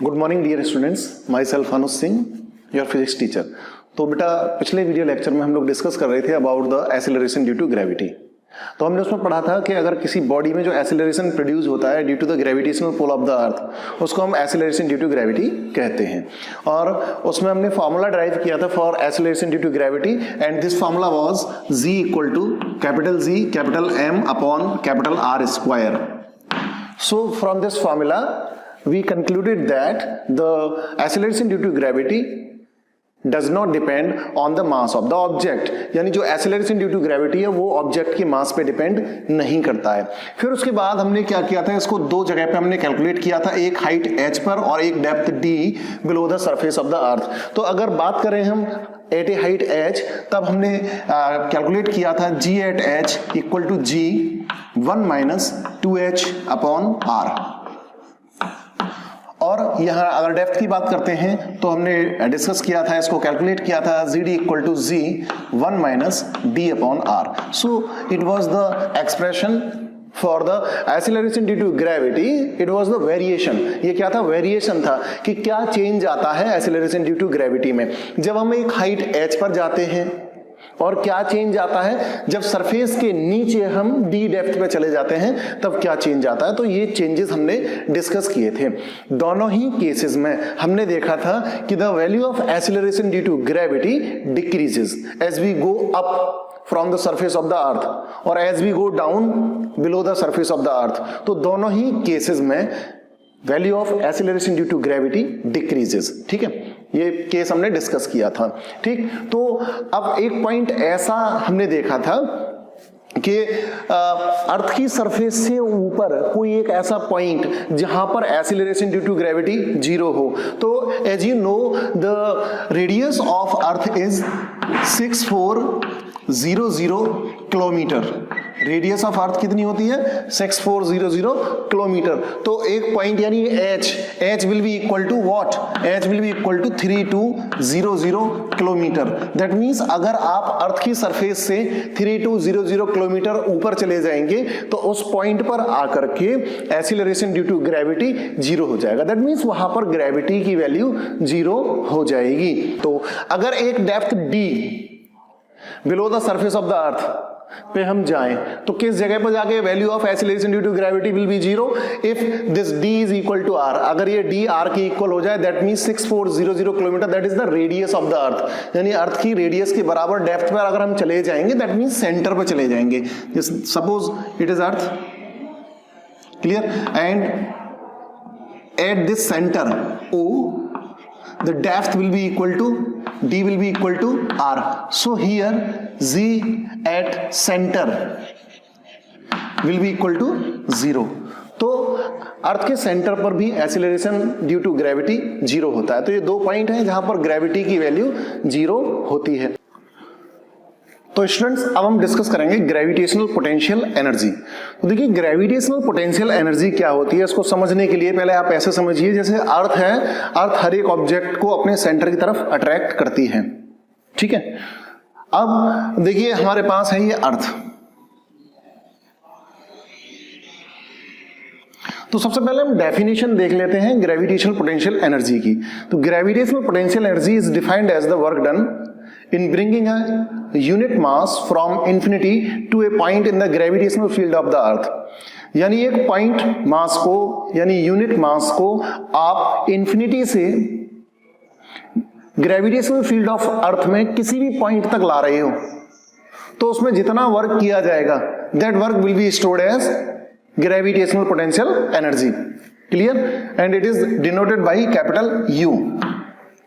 Good morning dear students, myself Anuj Singh, your physics teacher. तो बेटा पिछले वीडियो लेक्चर में हम लोग डिस्कस कर रहे थे about the acceleration due to gravity. तो हमने उसमें पढ़ा था कि अगर किसी बॉडी में जो एसिलरेशन प्रोड्यूस होता है due to the gravitational pull of the earth, उसको हम एसिलरेशन ड्यू टू ग्रेविटी कहते हैं। और उसमें हमने फार्मूला ड्राइव किया था for acceleration due to gravity, and this formula was G equal to capital G capital M upon capital R square. So from this formula we concluded that the acceleration due to gravity does not depend on the mass of the object, यानी जो acceleration due to gravity है वो object के मास पे depend नहीं करता है। फिर उसके बाद हमने क्या किया था, इसको दो जगह पे हमने कैलकुलेट किया था, एक हाइट h पर और एक depth d below the surface of the earth. तो अगर बात करें हम एट ए हाइट h, तब हमने कैलकुलेट किया था g at h equal to g 1 minus 2h upon r। और यहाँ अगर डेप्थ की बात करते हैं तो हमने डिस्कस किया था, इसको कैलकुलेट किया था ZD equal to Z 1 minus D upon R। So it was the expression for the acceleration due to gravity, it was the variation. ये क्या था? वेरिएशन था कि क्या चेंज आता है एक्सीलरेशन ड्यू टू ग्रेविटी में जब हम एक हाइट h पर जाते हैं, और क्या चेंज आता है जब सरफेस के नीचे हम डी डेप्थ पे चले जाते हैं, तब क्या चेंज आता है। तो ये चेंजेस हमने डिस्कस किए थे। दोनों ही केसेस में हमने देखा था कि the value of acceleration due to gravity decreases as we go up from the surface of the earth और as we go down below the surface of the earth. तो दोनों ही केसेस में value of acceleration due to gravity decreases. ठीक है, ये case हमने discuss किया था। ठीक, तो अब एक पॉइंट ऐसा हमने देखा था कि अर्थ की सरफेस से ऊपर कोई एक ऐसा पॉइंट जहां पर acceleration due to gravity zero हो। तो as you know the radius of earth is 6400 kilometre. Radius of earth कितनी होती है? 6400 किलोमीटर। तो एक पॉइंट यानी h will be equal to what? h will be equal to 3200 kilometre. That means अगर आप अर्थ की सरफेस से 3200 किलोमीटर ऊपर चले जाएंगे तो उस पॉइंट पर आकर के acceleration due to gravity zero हो जाएगा। दैट मींस वहां पर ग्रेविटी की वैल्यू जीरो हो जाएगी। तो अगर एक depth d below the surface of the earth पे हम जाएं तो किस जगह पर जाके value of acceleration due to gravity will be zero if this d is equal to r। अगर ये d r के इक्वल हो जाए, that means 6400 kilometre, that is the radius of the earth. यानी अर्थ की रेडियस के बराबर depth पर अगर हम चले जाएंगे, दैट मींस सेंटर पर चले जाएंगे। Suppose it is earth, clear, and at this centre O the depth will be equal to d will be equal to r. So here z at center will be equal to 0. तो अर्थ के centre पर भी acceleration due to gravity zero होता है। तो ये दो point हैं जहां पर ग्रेविटी की वैल्यू जीरो होती है। तो स्टूडेंट्स अब हम डिस्कस करेंगे ग्रेविटेशनल पोटेंशियल एनर्जी। तो देखिए ग्रेविटेशनल पोटेंशियल एनर्जी क्या होती है, इसको समझने के लिए पहले आप ऐसे समझिए जैसे अर्थ है, अर्थ हर एक ऑब्जेक्ट को अपने सेंटर की तरफ अट्रैक्ट करती है। ठीक है, अब देखिए हमारे पास है ये अर्थ। तो सबसे पहले हम डेफिनेशन देख लेते हैं ग्रेविटेशनल पोटेंशियल एनर्जी की। तो gravitational potential energy is defined as the work done in bringing a unit mass from infinity to a point in the gravitational field of the earth। यानी एक पॉइंट मास को, यानी unit mass को आप infinity से gravitational field of earth में किसी भी पॉइंट तक ला रहे हो, तो उसमें जितना वर्क किया जाएगा that work will be stored as gravitational potential energy. Clear, and it is denoted by capital U।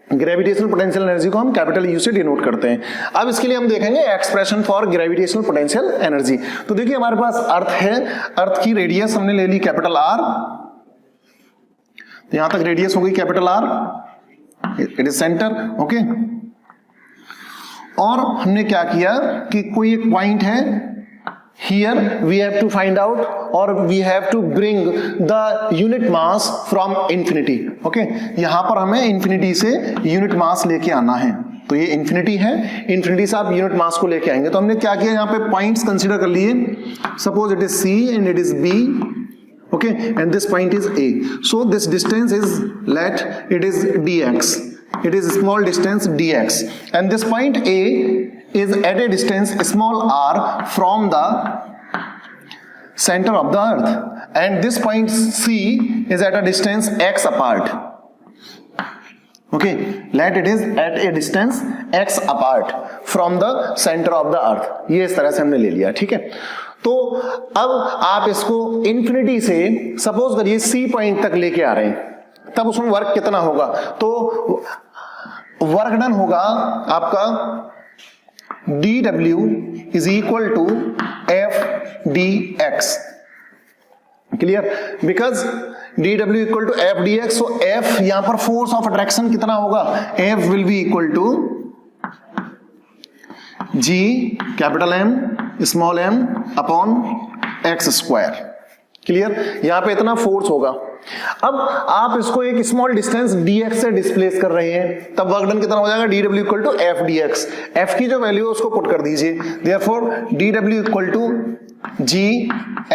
Gravitational potential energy को हम कैपिटल U से डिनोट करते हैं। अब इसके लिए हम देखेंगे expression for gravitational potential energy. तो देखिए हमारे पास अर्थ है, अर्थ की रेडियस हमने ले ली कैपिटल R, यहां तक रेडियस हो गई capital R, it is centre, okay. और हमने क्या किया कि कोई एक पॉइंट है, here we have to find out or we have to bring the unit mass from infinity, okay। यहां पर हमें infinity से unit mass लेके आना है। तो ये infinity है, infinity से आप unit mass को लेके आएंगे। तो हमने क्या किया, यहाँ पे पॉइंट्स कंसीडर कर लिए। Suppose it is C and it is B, okay, and this point is A. So this distance is, let it is dx, it is small distance dx, and this point A is at a distance small r from the center of the earth, and this point C is at a distance x apart. Okay, let it is at a distance x apart from the center of the earth. ये इस तरह से हमने ले लिया, ठीक है। तो अब आप इसको इन्फिनिटी से सपोज करिए C पॉइंट तक लेके आ रहे हैं, तब उसमें वर्क कितना होगा? तो वर्क डन होगा आपका dW is equal to F dx, clear, because dW equal to F dx, so F यहां पर फोर्स ऑफ अट्रैक्शन कितना होगा? F will be equal to G capital M small m upon x square, clear, यहां पे इतना force होगा। अब आप इसको एक स्मॉल डिस्टेंस dx से डिस्प्लेस कर रहे हैं, तब वर्क डन कितना हो जाएगा? dW equal to F dx, F की जो वैल्यू है उसको पुट कर दीजिए, therefore dW equal to G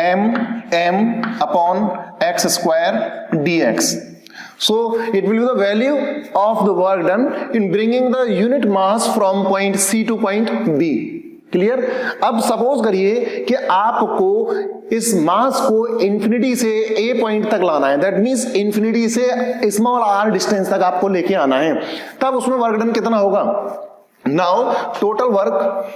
m upon x square dx. So it will be the value of the work done in bringing the unit mass from point C to point B. Clear. अब suppose करिए कि आपको इस मास को infinity से A point तक लाना है, दैट मींस इंफिनिटी से स्मॉल r डिस्टेंस तक आपको लेके आना है, तब उसमें वर्क डन कितना होगा? Now total work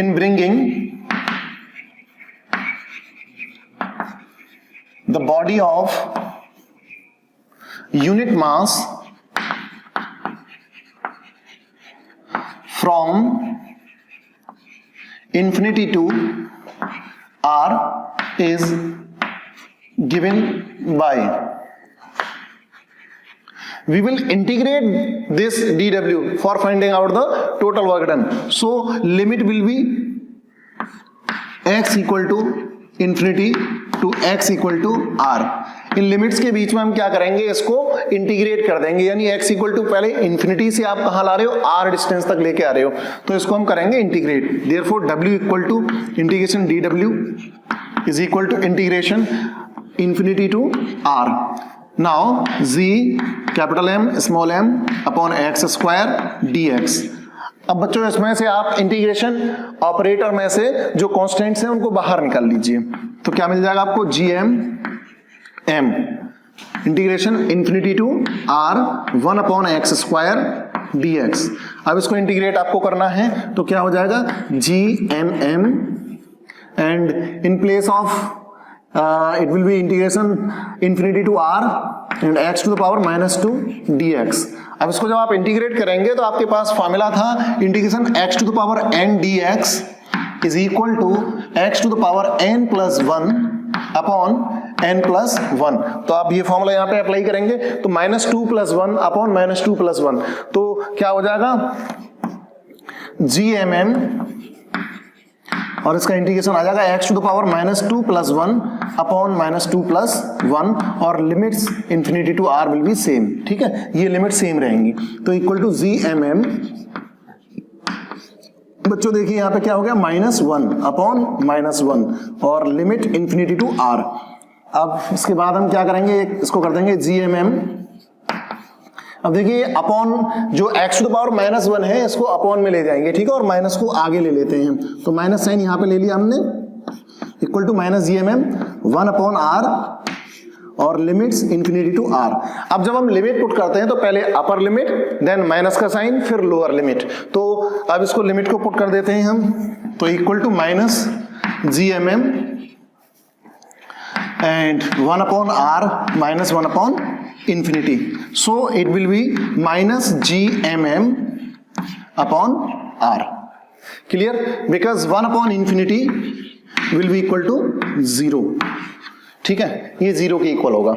in bringing the body of unit mass from infinity to r is given by, we will integrate this dW for finding out the total work done. So limit will be x equal to infinity to x equal to r. In limits के बीच में हम क्या करेंगे? इसको integrate कर देंगे, यानी x equal to पहले इंफिनिटी से आप कहां ला रहे हो? r डिस्टेंस तक लेके आ रहे हो, तो इसको हम करेंगे integrate, therefore w equal to integration dw is equal to integration infinity to r. Now z capital M small m upon x square dx. अब बच्चों इसमें से आप इंटीग्रेशन ऑपरेटर में से जो कांस्टेंट्स हैं उनको बाहर निकाल लीजिए, तो क्या मिल जाएगा आपको? gm m integration infinity to r 1 upon x square dx. अब इसको इंटीग्रेट आपको करना है, तो क्या हो जाएगा? gmm and in place of it will be integration infinity to r and x to the power -2 dx. अब इसको जब आप इंटीग्रेट करेंगे तो आपके पास फॉर्मूला था integration x to the power n dx is equal to x to the power n plus 1 upon n plus 1. तो आप ये फॉर्मूला यहाँ पे अप्लाई करेंगे तो -2 plus 1 अपॉन -2 plus 1, तो क्या हो जाएगा? gmm और इसका इंटीग्रेशन आ जाएगा x to the power -2 plus 1 upon -2 plus 1, और limits infinity to r will be same, ठीक है, ये लिमिट सेम रहेंगी, तो इक्वल टू gmm। बच्चों देखिए यहाँ पे क्या हो गया? -1 अपॉन -1 और लिमिट इंफिनिटी टू r। अब इसके बाद हम क्या करेंगे? इसको कर देंगे gmm। अब देखिए अपॉन जो x टू द पावर -1 है इसको अपॉन में ले जाएंगे, ठीक है, और माइनस को आगे ले लेते हैं, तो माइनस साइन यहाँ पे ले लिया हमने, equal to -gmm 1 upon r और लिमिट्स इंफिनिटी टू r। अब जब हम लिमिट पुट करते हैं तो पहले अपर लिमिट, देन माइनस का साइन, फिर लोअर लिमिट, तो अब इसको लिमिट को पुट कर देते हैं हम, तो equal to -gmm and 1 upon r -1 upon infinity, so it will be -gmm upon r, clear, because 1 upon infinity will be equal to 0, ठीक है, ये 0 के इक्वल होगा,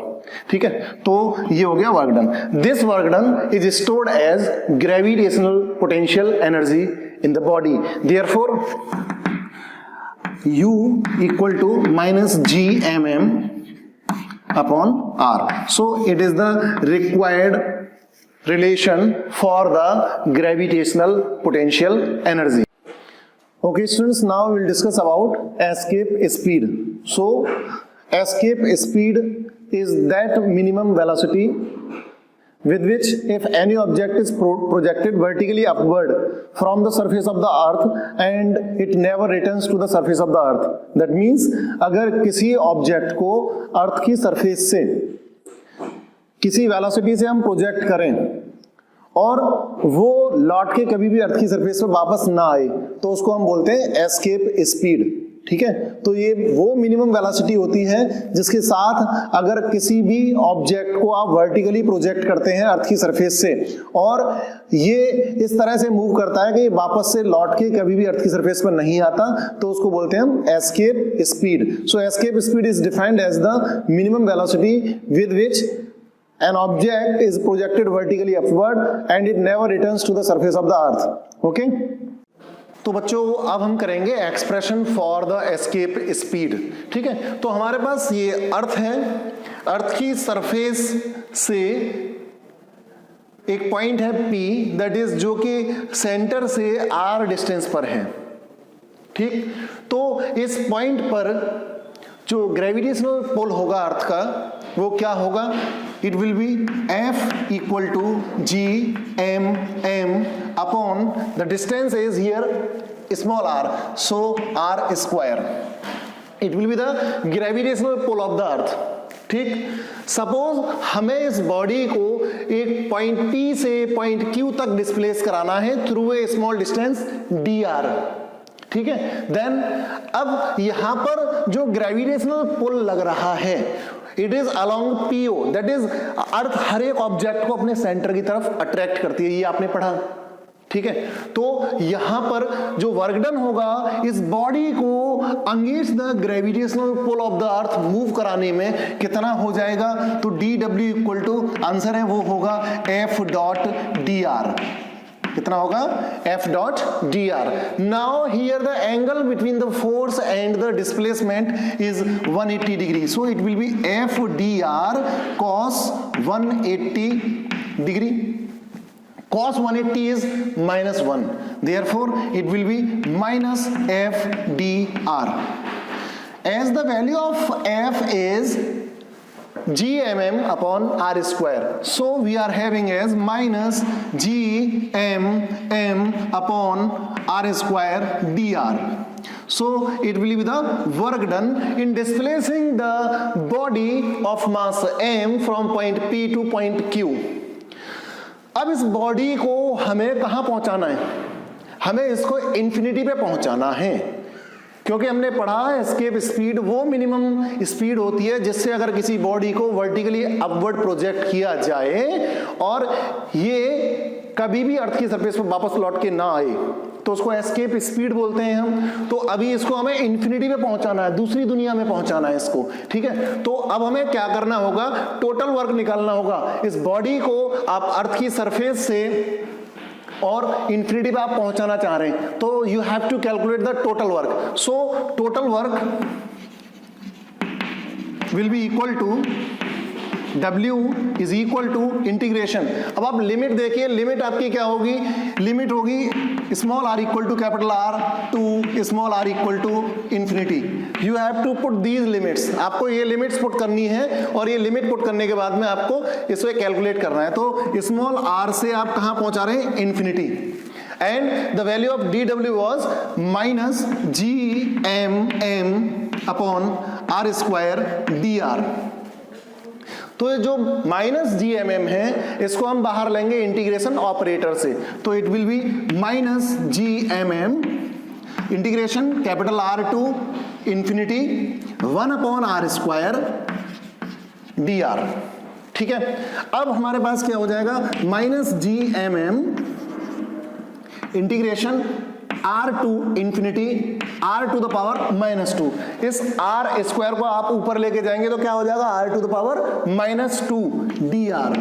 ठीक है, तो ये हो गया work done. This work done is stored as gravitational potential energy in the body, therefore u equal to -gmm upon r. So it is the required relation for the gravitational potential energy. Okay, students, now we'll discuss about escape speed. So, escape speed is that minimum velocity with which if any object is projected vertically upward from the surface of the earth and it never returns to the surface of the earth. That means अगर किसी object को अर्थ की surface से किसी velocity से हम project करें और वो लौट के कभी भी अर्थ की सरफेस पर वापस ना आए तो उसको हम बोलते हैं एस्केप स्पीड। ठीक है, तो ये वो मिनिमम वेलोसिटी होती है जिसके साथ अगर किसी भी ऑब्जेक्ट को आप वर्टिकली प्रोजेक्ट करते हैं अर्थ की सरफेस से और ये इस तरह से मूव करता है कि वापस से लौट के कभी भी अर्थ की सरफेस पर नहीं आता तो उसको बोलते हैं हम escape speed. So escape speed is defined as the minimum velocity with which an object is projected vertically upward and it never returns to the surface of the earth. Okay? तो बच्चों अब हम करेंगे expression for the escape speed. ठीक है, तो हमारे पास ये अर्थ है, अर्थ की सरफेस से एक पॉइंट है P दैट इज जो कि सेंटर से R डिस्टेंस पर है। ठीक, तो इस पॉइंट पर जो ग्रेविटेशनल पुल होगा अर्थ का वो क्या होगा? It will be F equal to G(m)m upon the distance is here small r, so r square. It will be the gravitational pull of the earth. ठीक, सपोज हमें इस बॉडी को एक पॉइंट P से पॉइंट Q तक displace कराना है through a small distance dr। ठीक है, देन अब यहां पर जो ग्रेविटेशनल पुल लग रहा है it is along PO, that is earth हर एक ऑब्जेक्ट को अपने सेंटर की तरफ अट्रैक्ट करती है, ये आपने पढ़ा। ठीक है, तो यहां पर जो वर्क डन होगा इस बॉडी को against the gravitational pull of the earth move कराने में कितना हो जाएगा? तो DW इक्वल टू आंसर है वो होगा F डॉट dr। कितना होगा? F dot dr। Now here the angle between the force and the displacement is 180 degree, so it will be F dr cos 180 degree. Cos 180 is -1, therefore it will be minus F dr. As the value of F is G(m)m upon r square, so we are having as minus G(m)m upon r square dr. So it will be the work done in displacing the body of mass m from point P to point Q. अब इस body को हमें कहां पहुंचाना है? हमें इसको infinity पे पहुंचाना है, क्योंकि हमने पढ़ा एस्केप स्पीड वो मिनिमम स्पीड होती है जिससे अगर किसी बॉडी को वर्टिकली अपवर्ड प्रोजेक्ट किया जाए और ये कभी भी अर्थ की सरफेस पर वापस लौट के ना आए तो उसको एस्केप स्पीड बोलते हैं हम। तो अभी इसको हमें इंफिनिटी पे पहुंचाना है, दूसरी दुनिया में पहुंचाना है इसको। ठीक है, तो अब हमें क्या करना होगा? टोटल वर्क निकालना होगा। इस बॉडी को आप अर्थ की सरफेस से और इंफिनिटी पे आप पहुंचाना चाह रहे हैं तो you have to calculate the total work. So total work will be equal to W is equal to integration. अब आप लिमिट देखिए, लिमिट आपकी क्या होगी? लिमिट होगी small r equal to capital R to small r equal to infinity. You have to put these limits, आपको ये limits put करनी है और ये लिमिट पुट करने के बाद में आपको इसको कैलकुलेट करना है। तो स्मॉल r से आप कहां पहुंचा रहे हैं? Infinity. And the value of DW was minus G(m)m upon r square dr। तो ये जो माइनस G(m)m है इसको हम बाहर लेंगे इंटीग्रेशन ऑपरेटर से, तो it will be minus G(m)m integration capital R to infinity 1 upon r square dr। ठीक है, अब हमारे पास क्या हो जाएगा? Minus G(m)m integration r to infinity r to the power -2। इस r स्क्वायर को आप ऊपर लेके जाएंगे तो क्या हो जाएगा? r to the power -2 dr।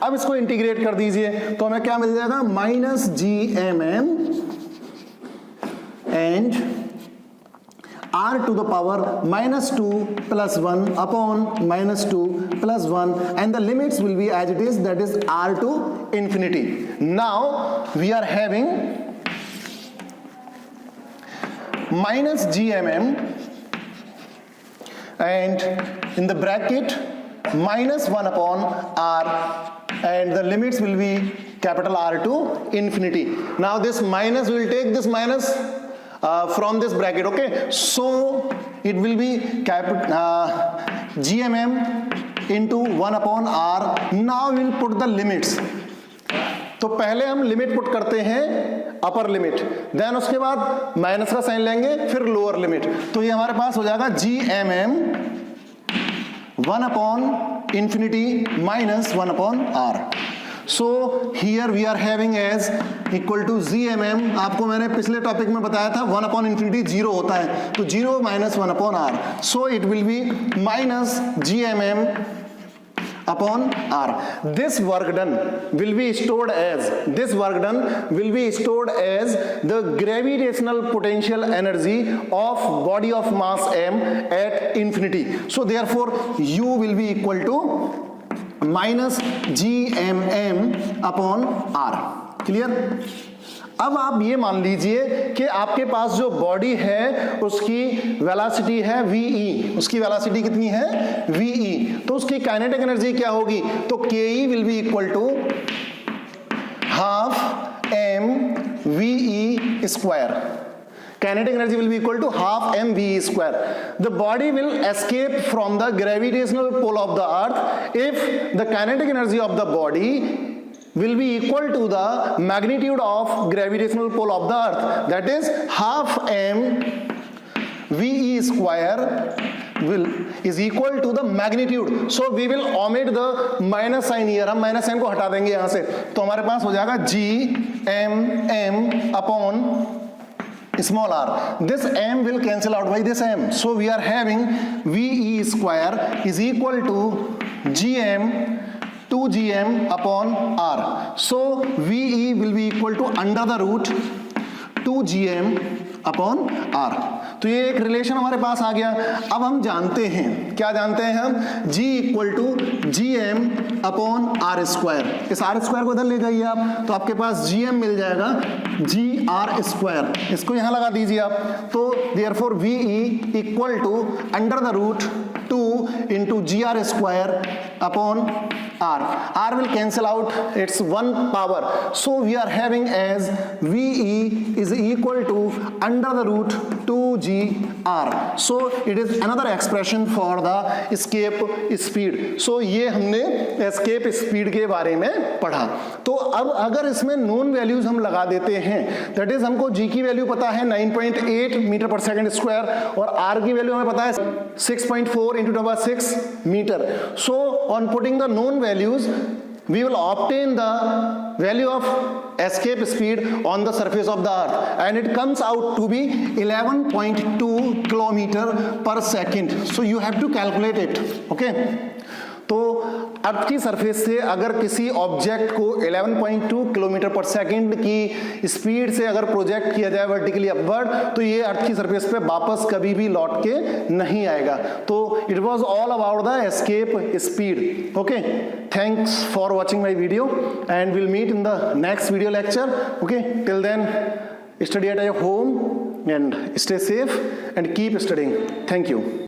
अब इसको इंटीग्रेट कर दीजिए तो हमें क्या मिल जाएगा? Minus G(m)m and r to the power -2 plus 1 upon -2 plus 1 and the limits will be as it is, that is r to infinity. Now we are having minus gmm and in the bracket minus 1 upon r, and the limits will be capital R to infinity. Now this minus will take this minus from this bracket, okay? So it will be gmm into 1 upon r. Now we will put the limits. तो पहले हम limit put करते हैं upper limit, then उसके बाद minus का sign लेंगे, फिर लोअर लिमिट. तो ये हमारे पास हो जाएगा gmm 1 upon infinity minus 1 upon r. So here we are having as equal to gmm. आपको मैंने पिछले टॉपिक में बताया था 1 upon infinity 0 होता है, तो 0 minus 1 upon r. So it will be minus gmm upon r. This work done will be stored as the gravitational potential energy of body of mass m at infinity. So therefore u will be equal to minus gmm upon r. Clear? अब आप ये मान लीजिए कि आपके पास जो body है उसकी वेलोसिटी है ve. उसकी वेलोसिटी कितनी है? ve. तो उसकी काइनेटिक एनर्जी क्या होगी? तो ke will be equal to half m ve square. Kinetic energy will be equal to half mve square. The body will escape from the gravitational pull of the earth if the kinetic energy of the body will be equal to the magnitude of gravitational pull of the earth, that is half m ve square is equal to the magnitude. So we will omit the minus sign here. हम minus sign को हटा देंगे यहाँ से, तो हमारे पास हो जाएगा gmm upon small r. This m will cancel out by this m. So we are having ve square is equal to gm 2gm upon r. So ve will be equal to under the root 2gm upon r. तो ये एक relation हमारे पास आ गया. अब हम जानते हैं, क्या जानते हैं हम? g equal to gm upon r square. इस r स्क्वायर को इधर ले जाइए आप, तो आपके पास gm मिल जाएगा gr स्क्वायर. इसको यहाँ लगा दीजिए आप. तो therefore ve equal to under the root 2 into gr square upon r. R will cancel out, it's one power. So we are having as ve is equal to under the root 2gr. So it is another expression for the escape speed. So ये हमने escape speed के बारे में पढ़ा. तो अब अगर इसमें नोन वैल्यूज हम लगा देते हैं, दैट इज हमको g की वैल्यू पता है 9.8 मीटर पर सेकेंड स्क्वायर और r की वैल्यू हमें पता है 6.4 into 6 metre. So on putting the known values, we will obtain the value of escape speed on the surface of the earth, and it comes out to be 11.2 kilometer per second. So you have to calculate it. Okay. तो अर्थ की surface से अगर किसी object को 11.2 kilometre पर second की speed से अगर प्रोजेक्ट किया जाए वर्टिकली अपवर्ड, तो ये अर्थ की सरफेस पे वापस कभी भी लौट के नहीं आएगा. तो it was all about the escape speed. Okay, thanks for watching my video and will meet in the next video lecture. Okay, till then study at your home and stay safe and keep studying. Thank you.